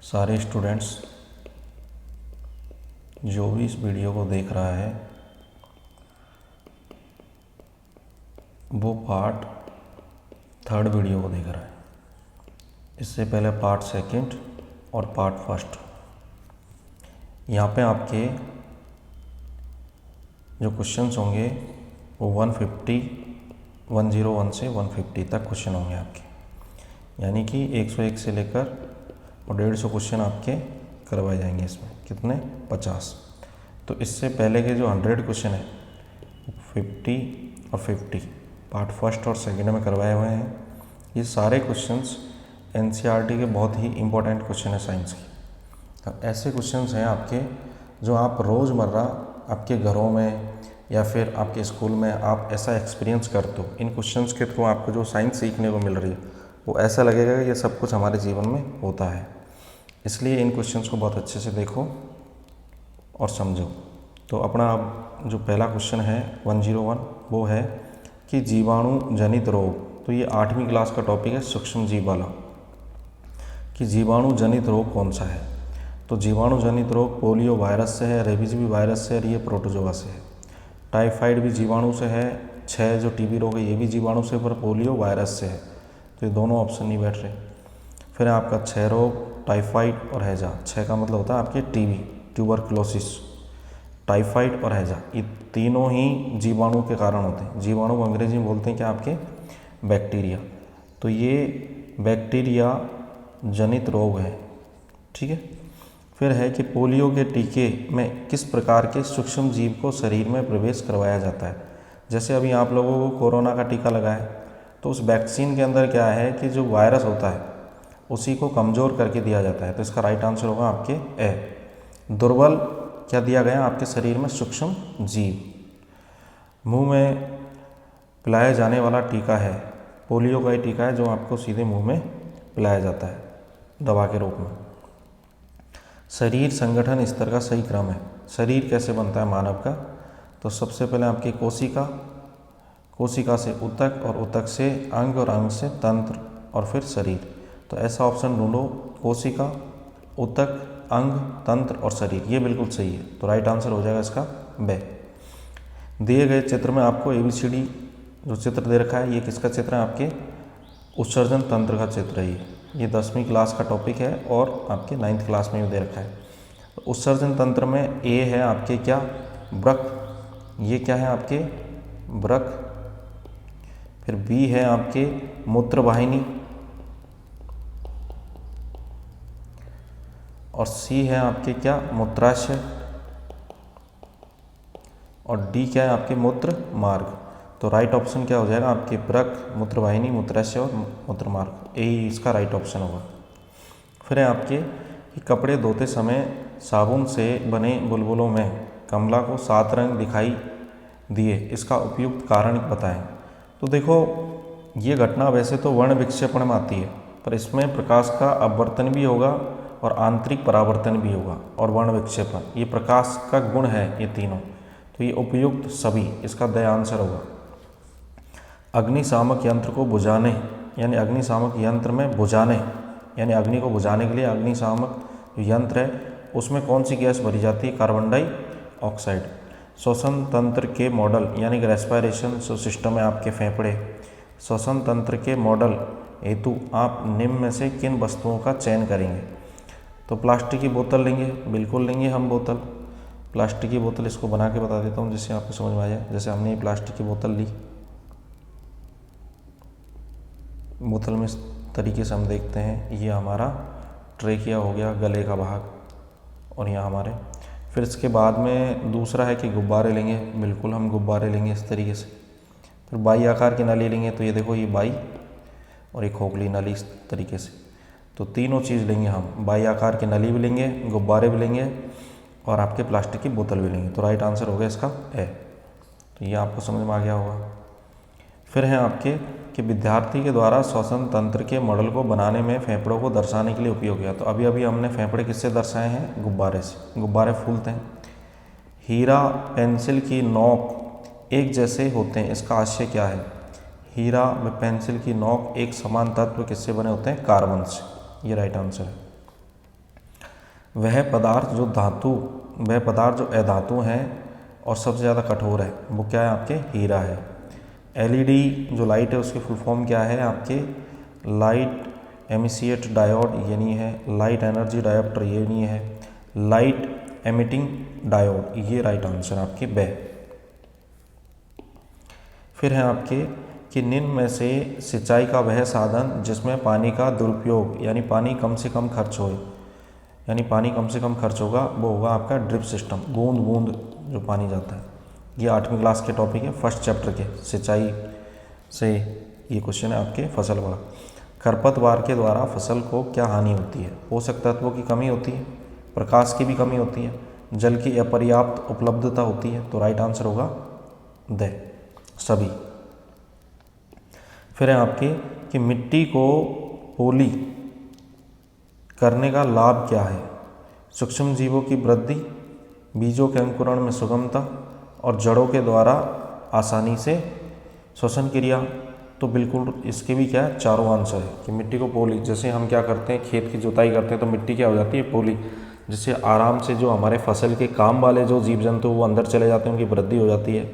सारे स्टूडेंट्स जो भी इस वीडियो को देख रहा है वो पार्ट 3 वीडियो को देख रहा है। इससे पहले पार्ट 2 और पार्ट 1। यहाँ पे आपके जो क्वेश्चंस होंगे वो 101 से 150 तक क्वेश्चन होंगे आपके, यानी कि 101 से लेकर और 150 क्वेश्चन आपके करवाए जाएंगे। इसमें कितने 50। तो इससे पहले के जो 100 क्वेश्चन है 50 और 50 पार्ट 1 और 2 में करवाए हुए हैं। ये सारे क्वेश्चंस एनसीईआरटी के बहुत ही इम्पोर्टेंट क्वेश्चन है साइंस के। तो ऐसे क्वेश्चंस हैं आपके जो आप रोज़मर्रा आपके घरों में या फिर आपके स्कूल में आप ऐसा एक्सपीरियंस करते हो। इन क्वेश्चंस के थ्रू आपको जो साइंस सीखने को मिल रही है वो ऐसा लगेगा कि ये सब कुछ हमारे जीवन में होता है। इसलिए इन क्वेश्चंस को बहुत अच्छे से देखो और समझो। तो अपना अब जो पहला क्वेश्चन है 101 वो है कि जीवाणु जनित रोग। तो ये 8वीं क्लास का टॉपिक है सूक्ष्म जीव वाला, कि जीवाणु जनित रोग कौन सा है। तो जीवाणु जनित रोग पोलियो वायरस से है, रेबीज भी वायरस से है और ये प्रोटोजोआ से है। टाइफाइड भी जीवाणु से है। 6 जो टीबी रोग है ये भी जीवाणु से, पर पोलियो वायरस से है। तो ये दोनों ऑप्शन नहीं बैठ रहे। फिर है आपका 6 रोग, टाइफाइड और हैजा। 6 का मतलब होता है आपके टीबी, ट्यूबरक्लोसिस, टाइफाइड और हैजा। ये तीनों ही जीवाणु के कारण होते हैं। जीवाणु को अंग्रेजी में बोलते हैं क्या आपके बैक्टीरिया। तो ये बैक्टीरिया जनित रोग है, ठीक है। फिर है कि पोलियो के टीके में किस प्रकार के सूक्ष्म जीव को शरीर में प्रवेश करवाया जाता है। जैसे अभी आप लोगों को कोरोना का टीका लगा है तो उस वैक्सीन के अंदर क्या है कि जो वायरस होता है उसी को कमज़ोर करके दिया जाता है। तो इसका राइट आंसर होगा आपके ए। दुर्बल क्या दिया गया आपके शरीर में सूक्ष्म जीव। मुंह में पिलाया जाने वाला टीका है पोलियो का ही टीका है जो आपको सीधे मुंह में पिलाया जाता है दवा के रूप में। शरीर संगठन स्तर का सही क्रम है। शरीर कैसे बनता है मानव का। तो सबसे पहले आपकी कोशिका, कोशिका से ऊतक और ऊतक से अंग और अंग से तंत्र और फिर शरीर। तो ऐसा ऑप्शन ढूंढो, कोशिका, ऊतक, अंग, तंत्र और शरीर। ये बिल्कुल सही है। तो राइट आंसर हो जाएगा इसका बे। दिए गए चित्र में आपको ABCD जो चित्र दे रखा है ये किसका चित्र है आपके उत्सर्जन तंत्र का चित्र है। ये 10वीं क्लास का टॉपिक है और आपके 9th क्लास में भी दे रखा है। तो उत्सर्जन तंत्र में ए है आपके क्या वृक्क, ये क्या है आपके वृक्क। फिर बी है आपके मूत्र वाहिनी और सी है आपके क्या मूत्राशय और डी क्या है आपके मूत्र मार्ग। तो राइट ऑप्शन क्या हो जाएगा आपके वृक्क, मूत्रवाहिनी, मूत्राशय और मूत्र मार्ग। यही इसका राइट ऑप्शन होगा। फिर है आपके कि कपड़े धोते समय साबुन से बने बुलबुलों में कमला को 7 रंग दिखाई दिए, इसका उपयुक्त कारण बताएं। तो देखो ये घटना वैसे तो वर्ण विक्षेपण में आती है, पर इसमें प्रकाश का अपवर्तन भी होगा और आंतरिक परावर्तन भी होगा और वर्ण विक्षेपण, ये प्रकाश का गुण है ये तीनों। तो ये उपयुक्त सभी, इसका द आंसर होगा। अग्निशामक यंत्र को बुझाने, यानी अग्निशामक यंत्र में बुझाने, यानी अग्नि को बुझाने के लिए अग्निशामक यंत्र है उसमें कौन सी गैस भरी जाती है कार्बन डाइऑक्साइड। श्वसन तंत्र के मॉडल, यानी कि रेस्पिरेशन सिस्टम है आपके फेफड़े। श्वसन तंत्र के मॉडल हेतु आप निम्न में से किन वस्तुओं का चयन करेंगे। तो प्लास्टिक की बोतल लेंगे, बिल्कुल लेंगे हम बोतल, प्लास्टिक की बोतल। इसको बना के बता देता हूँ जिससे आपको समझ में आ जाए। जैसे हमने ये प्लास्टिक की बोतल ली, बोतल में इस तरीके से हम देखते हैं ये हमारा ट्रेकिया हो गया, गले का भाग, और यहाँ हमारे। फिर इसके बाद में दूसरा है कि गुब्बारे लेंगे, बिल्कुल हम गुब्बारे लेंगे इस तरीके से। फिर बाई आकार की नली लेंगे, तो ये देखो ये बाई और एक खोखली नली इस तरीके से। तो तीनों चीज़ लेंगे हम, बाई आकार की नली भी लेंगे, गुब्बारे भी लेंगे और आपके प्लास्टिक की बोतल भी लेंगे। तो राइट आंसर हो गया इसका ए। तो ये आपको समझ में आ गया होगा। फिर है आपके कि विद्यार्थी के द्वारा श्वसन तंत्र के मॉडल को बनाने में फेफड़ों को दर्शाने के लिए उपयोग किया। तो अभी अभी हमने फेफड़े किससे दर्शाए हैं, गुब्बारे से। गुब्बारे फूलते हैं। हीरा पेंसिल की नोक एक जैसे होते हैं, इसका आशय क्या है। हीरा व पेंसिल की नोक एक समान तत्व किससे बने होते हैं, कार्बन से। ये राइट आंसर है। वह पदार्थ जो अधातु हैं और सबसे ज़्यादा कठोर है वो क्या है आपके हीरा है। एलईडी जो लाइट है उसकी फुल फॉर्म क्या है आपके लाइट एमिसिएट डायोड, ये नहीं है। लाइट एनर्जी डायोप्टर, ये नहीं है। लाइट एमिटिंग डायोड, ये राइट आंसर आपके ब। फिर है आपके कि निम्न में से सिंचाई का वह साधन जिसमें पानी का दुरुपयोग यानी पानी कम से कम खर्च होए, यानी पानी कम से कम खर्च होगा, वो होगा आपका ड्रिप सिस्टम, बूंद बूंद जो पानी जाता है। ये 8वीं क्लास के टॉपिक है, फर्स्ट चैप्टर के सिंचाई से ये क्वेश्चन है आपके फसल वाला। खरपतवार के द्वारा फसल को क्या हानि होती है? पोषक तत्वों की कमी होती है, प्रकाश की भी कमी होती है, जल की अपर्याप्त उपलब्धता होती है। तो राइट आंसर होगा द सभी। फिर है आपके कि मिट्टी को पोली करने का लाभ क्या है? सूक्ष्म जीवों की वृद्धि, बीजों के अंकुरण में सुगमता और जड़ों के द्वारा आसानी से श्वसन क्रिया। तो बिल्कुल इसके भी क्या है चारों आंसर है कि मिट्टी को पोली, जैसे हम क्या करते हैं खेत की जुताई करते हैं तो मिट्टी क्या हो जाती है पोली, जिससे आराम से जो हमारे फसल के काम वाले जो जीव जंतु वो अंदर चले जाते हैं, उनकी वृद्धि हो जाती है।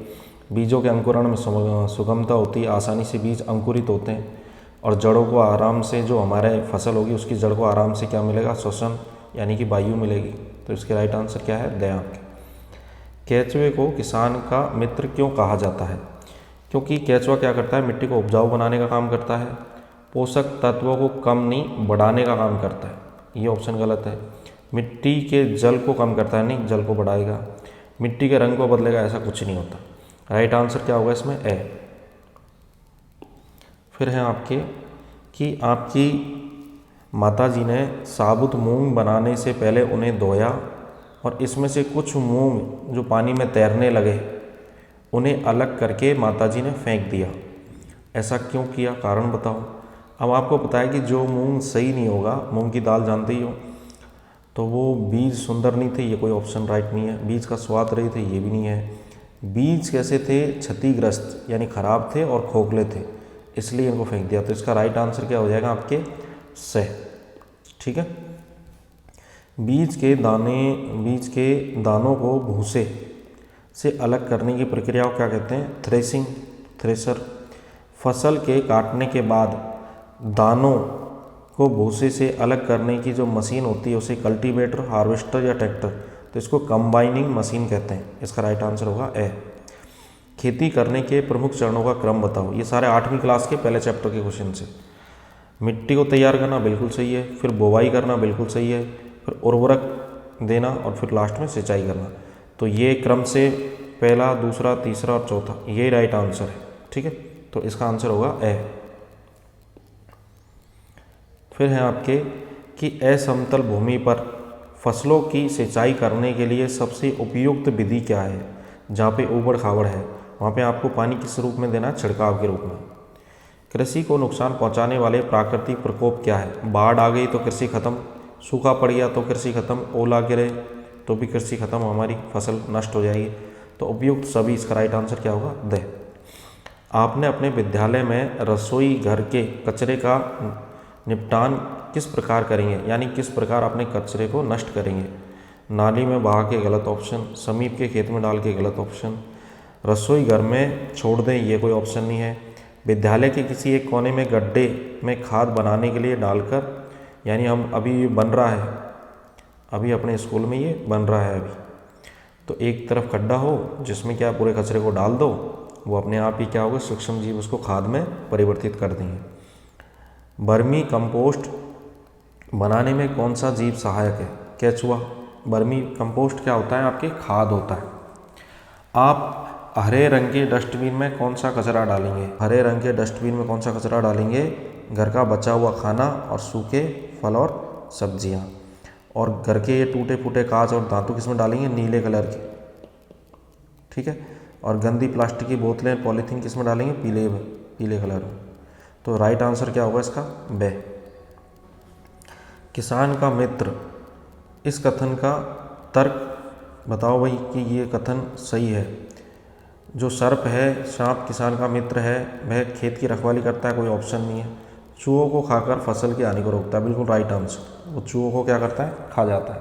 बीजों के अंकुरण में सुगमता होती है, आसानी से बीज अंकुरित होते हैं। और जड़ों को आराम से जो हमारे फसल होगी उसकी जड़ को आराम से क्या मिलेगा श्वसन यानी कि वायु मिलेगी। तो इसके राइट आंसर क्या है द आपके। केंचुए को किसान का मित्र क्यों कहा जाता है? क्योंकि केंचुआ क्या करता है मिट्टी को उपजाऊ बनाने का काम करता है, पोषक तत्वों को कम नहीं बढ़ाने का काम करता है। ये ऑप्शन गलत है। मिट्टी के जल को कम करता है, नहीं जल को बढ़ाएगा। मिट्टी के रंग को बदलेगा, ऐसा कुछ नहीं होता। राइट आंसर क्या होगा इसमें ए। फिर है आपके कि आपकी माताजी ने साबुत मूंग बनाने से पहले उन्हें धोया और इसमें से कुछ मूंग जो पानी में तैरने लगे उन्हें अलग करके माताजी ने फेंक दिया। ऐसा क्यों किया, कारण बताओ। अब आपको पता है कि जो मूंग सही नहीं होगा, मूंग की दाल जानते ही हो, तो वो बीज सुंदर नहीं थे, ये कोई ऑप्शन राइट नहीं है। बीज का स्वाद रही थे, ये भी नहीं है। बीज कैसे थे, क्षतिग्रस्त यानी खराब थे और खोखले थे, इसलिए इनको फेंक दिया। तो इसका राइट आंसर क्या हो जाएगा आपके से। ठीक है। बीज के दानों को भूसे से अलग करने की प्रक्रिया को क्या कहते हैं? Threshing, thresher. फसल के काटने के बाद दानों को भूसे से अलग करने की जो मशीन होती है उसे कल्टीवेटर, हार्वेस्टर या ट्रैक्टर, तो इसको कंबाइनिंग मशीन कहते हैं। इसका राइट आंसर होगा ए। खेती करने के प्रमुख चरणों का क्रम बताओ। ये सारे 8वीं क्लास के पहले चैप्टर के क्वेश्चन से। मिट्टी को तैयार करना बिल्कुल सही है, फिर बुवाई करना बिल्कुल सही है, फिर उर्वरक देना और फिर लास्ट में सिंचाई करना। तो ये क्रम से पहला, दूसरा, तीसरा और चौथा, ये राइट आंसर है। ठीक है, तो इसका आंसर होगा ए। फिर है आपके कि असमतल भूमि पर फसलों की सिंचाई करने के लिए सबसे उपयुक्त विधि क्या है? जहाँ पे ऊबड़ खाबड़ है वहाँ पे आपको पानी किस रूप में देना? छिड़काव के रूप में। कृषि को नुकसान पहुँचाने वाले प्राकृतिक प्रकोप क्या है? बाढ़ आ गई तो कृषि खत्म, सूखा पड़ गया तो कृषि खत्म, ओला गिरे तो भी कृषि खत्म, हमारी फसल नष्ट हो जाएगी। तो उपयुक्त सभी, इसका राइट आंसर क्या होगा? द। आपने अपने विद्यालय में रसोई घर के कचरे का निपटान किस प्रकार करेंगे, यानी किस प्रकार अपने कचरे को नष्ट करेंगे? नाली में बहा के गलत ऑप्शन, समीप के खेत में डाल के गलत ऑप्शन, रसोई घर में छोड़ दें, ये कोई ऑप्शन नहीं है। विद्यालय के किसी एक कोने में गड्ढे में खाद बनाने के लिए डालकर, यानी हम अभी ये बन रहा है, अभी अपने स्कूल में ये बन रहा है अभी, तो एक तरफ गड्ढा हो जिसमें क्या पूरे कचरे को डाल दो, वो अपने आप ही क्या होगा सूक्ष्म जीव उसको खाद में परिवर्तित कर देंगे। बर्मी कंपोस्ट बनाने में कौन सा जीव सहायक है? केंचुआ। बर्मी कंपोस्ट क्या होता है? आपके खाद होता है। आप हरे रंग के डस्टबिन में कौन सा कचरा डालेंगे? हरे रंग के डस्टबिन में कौन सा कचरा डालेंगे? घर का बचा हुआ खाना और सूखे फल और सब्जियां। और घर के ये टूटे फूटे कांच और धातु किस में डालेंगे? नीले कलर के। ठीक है। और गंदी प्लास्टिक की बोतलें, पॉलीथीन किस में डालेंगे? पीले कलर में। तो राइट आंसर क्या होगा इसका? बे। किसान का मित्र, इस कथन का तर्क बताओ भाई कि ये कथन सही है। जो सर्प है, सांप किसान का मित्र है, वह खेत की रखवाली करता है, कोई ऑप्शन नहीं है। चूहों को खाकर फसल की हानि को रोकता है, बिल्कुल राइट आंसर। वो चूहों को क्या करता है? खा जाता है।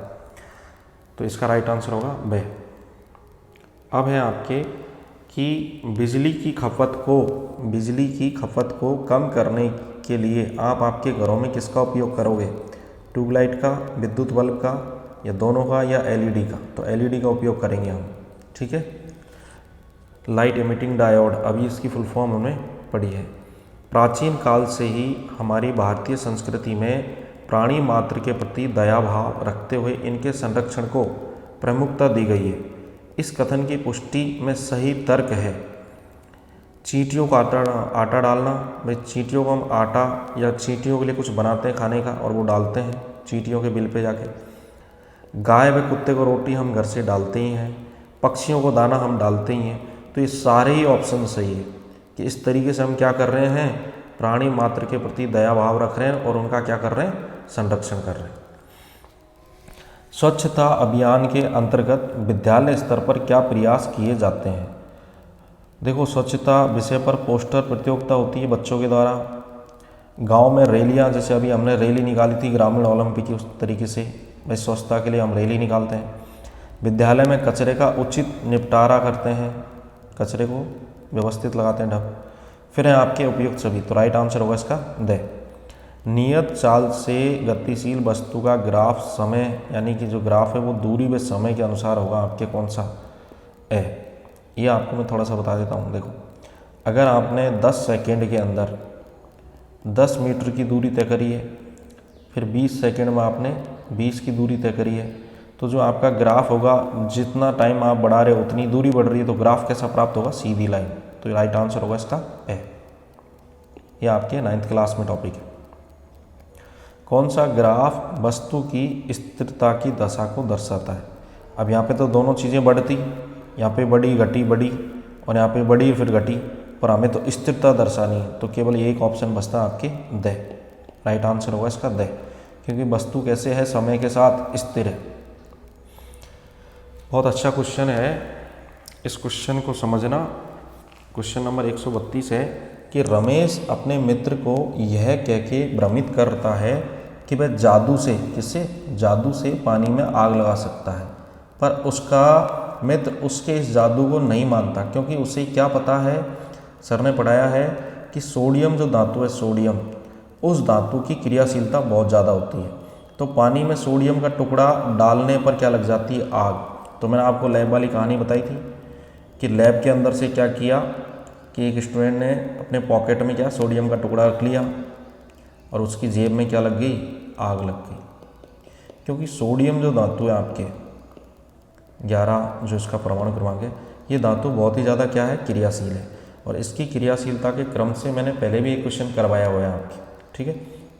तो इसका राइट आंसर होगा ब। अब है आपके कि बिजली की खपत को कम करने के लिए आप आपके घरों में किसका उपयोग करोगे? ट्यूबलाइट का, विद्युत बल्ब का, या दोनों का, या एलईडी का? तो एलईडी का उपयोग करेंगे हम, ठीक है। लाइट एमिटिंग डायोड, अभी इसकी फुल फॉर्म हमने पढ़ी है। प्राचीन काल से ही हमारी भारतीय संस्कृति में प्राणी मात्र के प्रति दया भाव रखते हुए इनके संरक्षण को प्रमुखता दी गई है। इस कथन की पुष्टि में सही तर्क है। चींटियों का आटा डालना, भाई चींटियों को हम आटा या चींटियों के लिए कुछ बनाते हैं खाने का और वो डालते हैं चींटियों के बिल पे जाके। गाय व कुत्ते को रोटी हम घर से डालते ही हैं, पक्षियों को दाना हम डालते ही हैं। तो ये सारे ही ऑप्शन सही है कि इस तरीके से हम क्या कर रहे हैं, प्राणी मात्र के प्रति दया भाव रख रहे हैं और उनका क्या कर रहे हैं, संरक्षण कर रहे हैं। स्वच्छता अभियान के अंतर्गत विद्यालय स्तर पर क्या प्रयास किए जाते हैं? देखो, स्वच्छता विषय पर पोस्टर प्रतियोगिता होती है बच्चों के द्वारा। गांव में रैलियां, जैसे अभी हमने रैली निकाली थी ग्रामीण ओलंपिक की, उस तरीके से भाई स्वच्छता के लिए हम रैली निकालते हैं। विद्यालय में कचरे का उचित निपटारा करते हैं, कचरे को व्यवस्थित लगाते हैं ढक। फिर है आपके उपयुक्त सभी, तो राइट आंसर होगा इसका द। नियत चाल से गतिशील वस्तु का ग्राफ समय, यानी कि जो ग्राफ है वो दूरी व समय के अनुसार होगा आपके कौन सा? ए। ये आपको मैं थोड़ा सा बता देता हूँ। देखो, अगर आपने 10 सेकेंड के अंदर 10 मीटर की दूरी तय करी है, फिर 20 सेकेंड में आपने 20 की दूरी तय करी है, तो जो आपका ग्राफ होगा, जितना टाइम आप बढ़ा रहे हो उतनी दूरी बढ़ रही है, तो ग्राफ कैसा प्राप्त होगा? सीधी लाइन। तो राइट आंसर होगा इसका ए। ये आपके 9th क्लास में टॉपिक है। कौन सा ग्राफ वस्तु की स्थिरता की दशा को दर्शाता है? अब यहाँ पे तो दोनों चीज़ें बढ़ती, यहाँ पे बढ़ी घटी बढ़ी, और यहाँ पे बढ़ी फिर घटी, पर हमें तो स्थिरता दर्शानी है, तो केवल एक ऑप्शन बचता है आपके द। राइट आंसर होगा इसका द, क्योंकि वस्तु कैसे है? समय के साथ स्थिर है। बहुत अच्छा क्वेश्चन है, इस क्वेश्चन को समझना। क्वेश्चन नंबर 132 है कि रमेश अपने मित्र को यह कह के भ्रमित करता है कि वह जादू से, किससे? जादू से पानी में आग लगा सकता है, पर उसका मित्र उसके इस जादू को नहीं मानता, क्योंकि उसे क्या पता है, सर ने पढ़ाया है कि सोडियम जो धातु है, सोडियम, उस धातु की क्रियाशीलता बहुत ज़्यादा होती है। तो पानी में सोडियम का टुकड़ा डालने पर क्या लग जाती है? आग। तो मैंने आपको लैब वाली कहानी बताई थी कि लैब के अंदर से क्या किया कि एक स्टूडेंट ने अपने पॉकेट में क्या सोडियम का टुकड़ा रख लिया और उसकी जेब में क्या लग गई? आग लग गई। क्योंकि सोडियम जो धातु है आपके 11 जो इसका परमाणु क्रमांक है, ये धातु बहुत ही ज़्यादा क्या है? क्रियाशील है। और इसकी क्रियाशीलता के क्रम से मैंने पहले भी एक क्वेश्चन करवाया हुआ है आपके, ठीक है।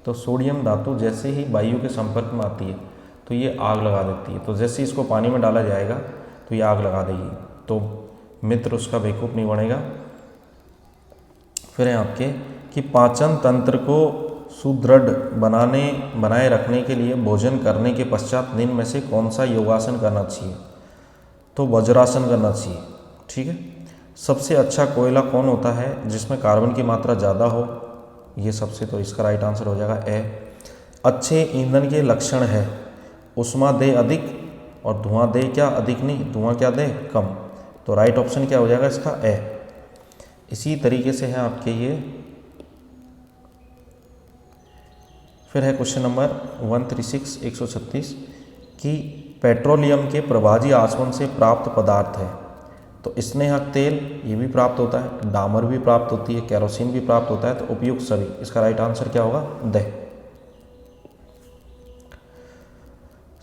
तो सोडियम धातु जैसे ही वायु के संपर्क में आती है तो ये आग लगा देती है। तो जैसे इसको पानी में डाला जाएगा तो ये आग लगा देगी, तो मित्र उसका बेवकूफ़ नहीं बनेगा। फिर है आपके कि पाचन तंत्र को सुदृढ़ बनाए रखने के लिए भोजन करने के पश्चात निम्न में से कौन सा योगासन करना चाहिए? तो वज्रासन करना चाहिए, ठीक है। सबसे अच्छा कोयला कौन होता है? जिसमें कार्बन की मात्रा ज़्यादा हो, ये सबसे, तो इसका राइट आंसर हो जाएगा ए। अच्छे ईंधन के लक्षण है उष्मा दे अधिक और धुआं दे क्या? अधिक नहीं, धुआं क्या दे? कम। तो राइट ऑप्शन क्या हो जाएगा इसका? ए। इसी तरीके से है आपके ये। फिर है क्वेश्चन नंबर 136 कि पेट्रोलियम के प्रभाजी आसवन से प्राप्त पदार्थ है। तो स्नेहक तेल ये भी प्राप्त होता है, डामर भी प्राप्त होती है, केरोसिन भी प्राप्त होता है, तो उपयुक्त सभी। इसका राइट आंसर क्या होगा? द।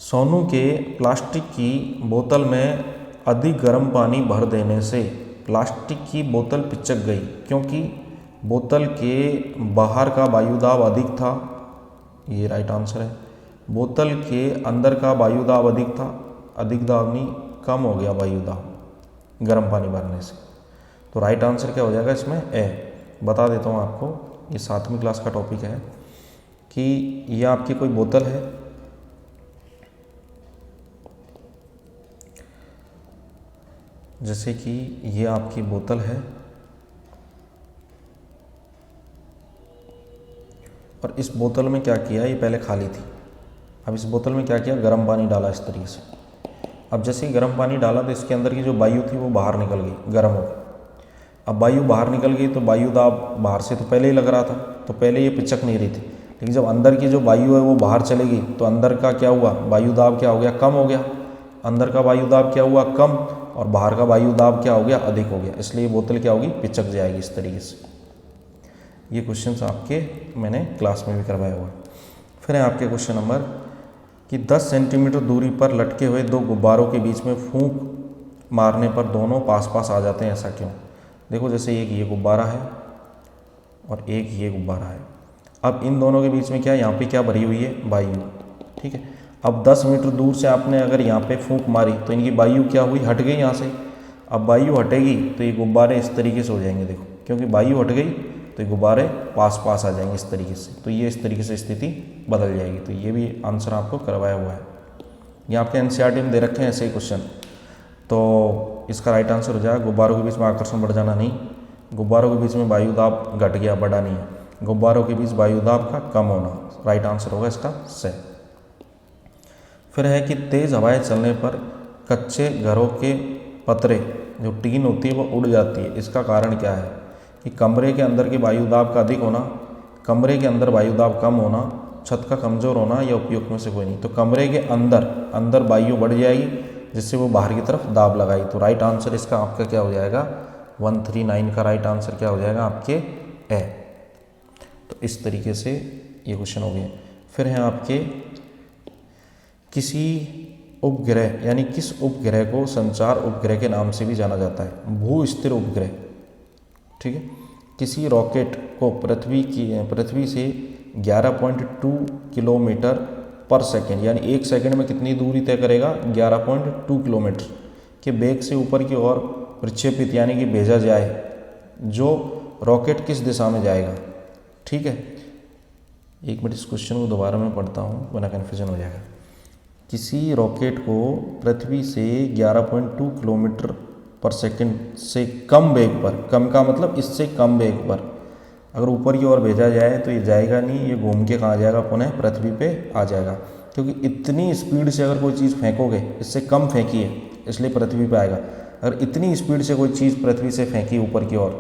सोनू के प्लास्टिक की बोतल में अधिक गर्म पानी भर देने से प्लास्टिक की बोतल पिचक गई, क्योंकि बोतल के बाहर का वायुदाब अधिक था। ये राइट आंसर है। बोतल के अंदर का वायुदाब अधिक था, अधिक दाब नहीं, कम हो गया वायुदाब गर्म पानी भरने से। तो राइट आंसर क्या हो जाएगा इसमें? ए। बता देता हूँ आपको, ये 7वीं क्लास का टॉपिक है कि ये आपकी कोई बोतल है, जैसे कि ये आपकी बोतल है और इस बोतल में क्या किया, ये पहले खाली थी, अब इस बोतल में क्या किया? गर्म पानी डाला इस तरीके से। अब जैसे ही गर्म पानी डाला तो इसके अंदर की जो वायु थी वो बाहर निकल गई, गर्म हो गई। अब वायु बाहर निकल गई तो वायु दाब बाहर से तो पहले ही लग रहा था, तो पहले ये पिचक नहीं रही थी, लेकिन जब अंदर की जो वायु है वो बाहर चलेगी तो अंदर का क्या हुआ, वायु दाब क्या हो गया, कम हो गया। अंदर का वायु दाब क्या हुआ, कम, और बाहर का वायु दाब क्या हो गया, अधिक हो गया। इसलिए बोतल क्या होगी, पिचक जाएगी इस तरीके से। ये क्वेश्चंस आपके मैंने क्लास में भी करवाया हुआ है। फिर है आपके क्वेश्चन नंबर कि 10 सेंटीमीटर दूरी पर लटके हुए दो गुब्बारों के बीच में फूंक मारने पर दोनों पास पास आ जाते हैं, ऐसा क्यों। देखो जैसे एक ये गुब्बारा है और एक ये गुब्बारा है। अब इन दोनों के बीच में क्या है, यहाँ पे क्या भरी हुई है, वायु, ठीक है। अब 10 मीटर दूर से आपने अगर यहाँ पे फूंक मारी तो इनकी वायु क्या हुई, हट गई यहाँ से। अब वायु हटेगी तो ये गुब्बारे इस तरीके से हो जाएंगे, देखो क्योंकि वायु हट गई तो ये गुब्बारे पास पास आ जाएंगे इस तरीके से, तो ये इस तरीके से स्थिति बदल जाएगी। तो ये भी आंसर आपको करवाया हुआ है, ये आपके एनसीईआरटी में दे रखे हैं ऐसे ही क्वेश्चन। तो इसका राइट आंसर हो जाएगा गुब्बारों के बीच में आकर्षण बढ़ जाना, नहीं, गुब्बारों के बीच में वायु दाब घट गया, बढ़ा नहीं है, गुब्बारों के बीच वायु दाब का कम होना, राइट आंसर होगा इसका से। फिर है कि तेज़ हवाएं चलने पर कच्चे घरों के पतरे जो टीन होती है वो उड़ जाती है, इसका कारण क्या है, कि कमरे के अंदर की वायु दाब का अधिक होना, कमरे के अंदर वायु दाब कम होना, छत का कमज़ोर होना, या उपयुक्त में से कोई नहीं। तो कमरे के अंदर वायु बढ़ जाएगी जिससे वो बाहर की तरफ दाब लगाई। तो राइट आंसर इसका आपका क्या हो जाएगा, 139 का राइट आंसर क्या हो जाएगा आपके ए। तो इस तरीके से ये क्वेश्चन हो गए। फिर हैं आपके किसी उपग्रह, यानी किस उपग्रह को संचार उपग्रह के नाम से भी जाना जाता है, भू स्थिर उपग्रह, ठीक है। किसी रॉकेट को पृथ्वी से 11.2 किलोमीटर पर सेकेंड, यानी एक सेकंड में कितनी दूरी तय करेगा, 11.2 किलोमीटर के वेग से ऊपर की ओर प्रक्षेपित यानी कि भेजा जाए, जो रॉकेट किस दिशा में जाएगा, ठीक है। एक मिनट इस क्वेश्चन को दोबारा मैं पढ़ता हूँ वरना कन्फ्यूजन हो जाएगा। किसी रॉकेट को पृथ्वी से 11.2 किलोमीटर पर सेकंड से कम वेग पर, कम का मतलब इससे कम वेग पर अगर ऊपर की ओर भेजा जाए तो ये जाएगा नहीं, ये घूम के कहाँ जाएगा, पुनः पृथ्वी पे आ जाएगा। क्योंकि इतनी स्पीड से अगर कोई चीज़ फेंकोगे, इससे कम फेंकी है इसलिए पृथ्वी पे आएगा। अगर इतनी स्पीड से कोई चीज़ पृथ्वी से फेंकी ऊपर की ओर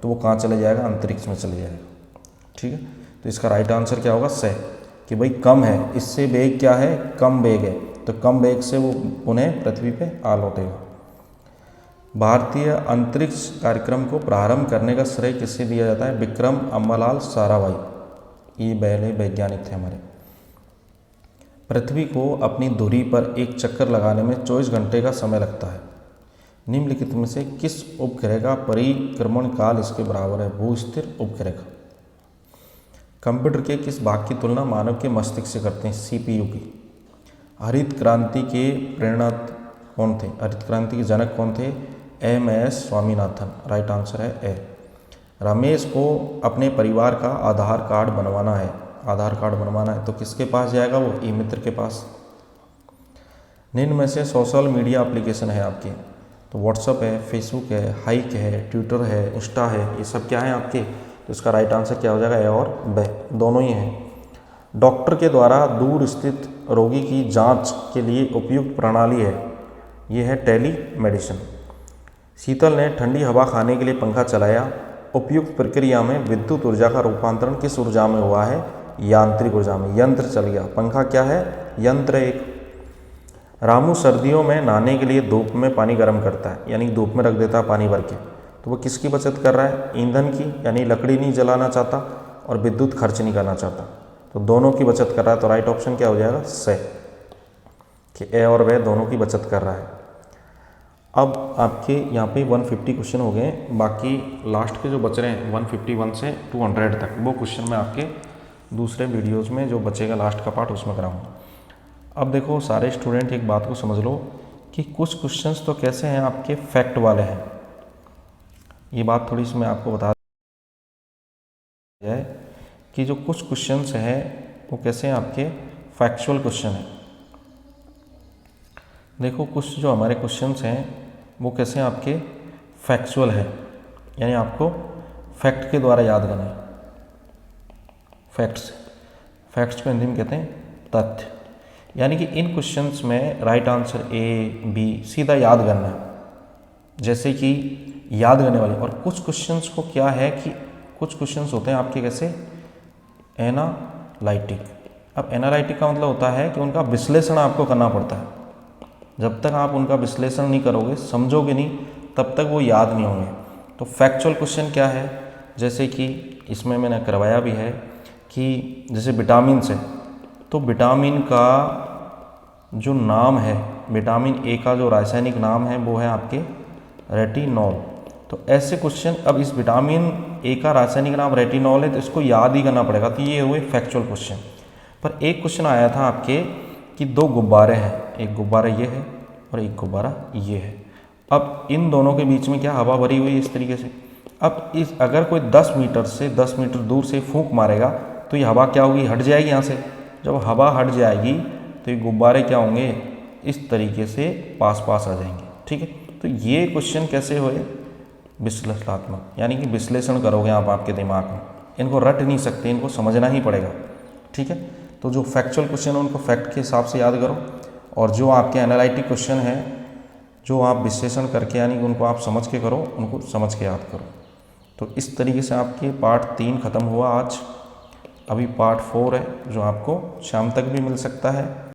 तो वो कहाँ चले जाएगा, अंतरिक्ष में चले जाएगा, ठीक है। तो इसका राइट आंसर क्या होगा, से, कि भाई कम है, इससे वेग क्या है, कम वेग है, तो कम वेग से वो पुनः पृथ्वी पे आ लौटेगा। भारतीय अंतरिक्ष कार्यक्रम को प्रारंभ करने का श्रेय किससे दिया जाता है, विक्रम अम्बालाल साराभाई, ये पहले वैज्ञानिक थे हमारे। पृथ्वी को अपनी धुरी पर एक चक्कर लगाने में 24 घंटे का समय लगता है, निम्नलिखित में से किस उपग्रह का परिक्रमण काल इसके बराबर है, भू स्थिर उपग्रह का। कंप्यूटर के किस भाग की तुलना मानव के मस्तिष्क से करते हैं, CPU की। हरित क्रांति के प्रेरणा कौन थे, हरित क्रांति के जनक कौन थे, MS स्वामीनाथन, राइट आंसर है ए। रमेश को अपने परिवार का आधार कार्ड बनवाना है, आधार कार्ड बनवाना है तो किसके पास जाएगा, वो ई मित्र के पास। निम्न में से सोशल मीडिया एप्लीकेशन है आपके, तो व्हाट्सअप है, फेसबुक है, हाइक है, ट्विटर है, इंस्टा है, ये सब क्या है आपके। तो इसका राइट आंसर क्या हो जाएगा, ए और बे, दोनों ही हैं। डॉक्टर के द्वारा दूर स्थित रोगी की जांच के लिए उपयुक्त प्रणाली है, ये है टेली मेडिसिन। शीतल ने ठंडी हवा खाने के लिए पंखा चलाया, उपयुक्त प्रक्रिया में विद्युत ऊर्जा का रूपांतरण किस ऊर्जा में हुआ है, यांत्रिक ऊर्जा में, यंत्र चल गया। पंखा क्या है, यंत्र एक। रामू सर्दियों में नहाने के लिए धूप में पानी गर्म करता है, यानी धूप में रख देता है पानी भर के, तो वो किसकी बचत कर रहा है, ईंधन की, यानी लकड़ी नहीं जलाना चाहता और विद्युत खर्च नहीं करना चाहता, तो दोनों की बचत कर रहा है। तो राइट ऑप्शन क्या हो जाएगा, से, कि ए और वे दोनों की बचत कर रहा है। अब आपके यहाँ पे 150 क्वेश्चन हो गए, बाकी लास्ट के जो बच रहे हैं 151 से 200 तक, वो क्वेश्चन मैं आपके दूसरे वीडियोज़ में जो बचेगा लास्ट का पार्ट उसमें कराऊंगा। अब देखो सारे स्टूडेंट एक बात को समझ लो कि कुछ क्वेश्चंस तो कैसे हैं आपके फैक्ट वाले हैं, ये बात थोड़ी सी मैं आपको बता जाए कि जो कुछ क्वेश्चंस हैं वो कैसे हैं आपके फैक्चुअल क्वेश्चन हैं। देखो कुछ जो हमारे क्वेश्चंस हैं वो कैसे हैं आपके फैक्चुअल है, यानी आपको फैक्ट के द्वारा याद करना है। फैक्ट्स को हिंदी में कहते हैं तथ्य। यानी कि इन क्वेश्चंस में राइट आंसर ए बी सीधा याद करना है, जैसे कि याद करने वाले। और कुछ क्वेश्चंस को क्या है कि कुछ क्वेश्चंस होते हैं आपके कैसे एनालिटिक। अब एनालिटिक का मतलब होता है कि उनका विश्लेषण आपको करना पड़ता है। जब तक आप उनका विश्लेषण नहीं करोगे, समझोगे नहीं, तब तक वो याद नहीं होंगे। तो फैक्चुअल क्वेश्चन क्या है, जैसे कि इसमें मैंने करवाया भी है कि जैसे विटामिन से, तो विटामिन का जो नाम है, विटामिन ए का जो रासायनिक नाम है वो है आपके रेटिनॉल। तो ऐसे क्वेश्चन, अब इस विटामिन ए का रासायनिक नाम रेटिनॉल है तो इसको याद ही करना पड़ेगा। तो ये हुए फैक्चुअल क्वेश्चन। पर एक क्वेश्चन आया था आपके कि दो गुब्बारे हैं, एक गुब्बारा ये है और एक गुब्बारा ये है। अब इन दोनों के बीच में क्या हवा भरी हुई है इस तरीके से। अब इस अगर कोई 10 मीटर से 10 मीटर दूर से फूंक मारेगा तो ये हवा क्या होगी, हट जाएगी यहाँ से। जब हवा हट जाएगी तो ये गुब्बारे क्या होंगे, इस तरीके से पास पास आ जाएंगे। ठीक है, तो ये क्वेश्चन कैसे हुए, विश्लेषणात्मक, यानी कि विश्लेषण करोगे आप आपके दिमाग में। इनको रट नहीं सकते, इनको समझना ही पड़ेगा। ठीक है, तो जो फैक्चुअल क्वेश्चन है उनको फैक्ट के हिसाब से याद करो, और जो आपके एनालिटिक क्वेश्चन है जो आप विश्लेषण करके यानी कि उनको आप समझ के करो, उनको समझ के याद करो। तो इस तरीके से आपके पार्ट 3 खत्म हुआ आज। अभी पार्ट 4 है जो आपको शाम तक भी मिल सकता है।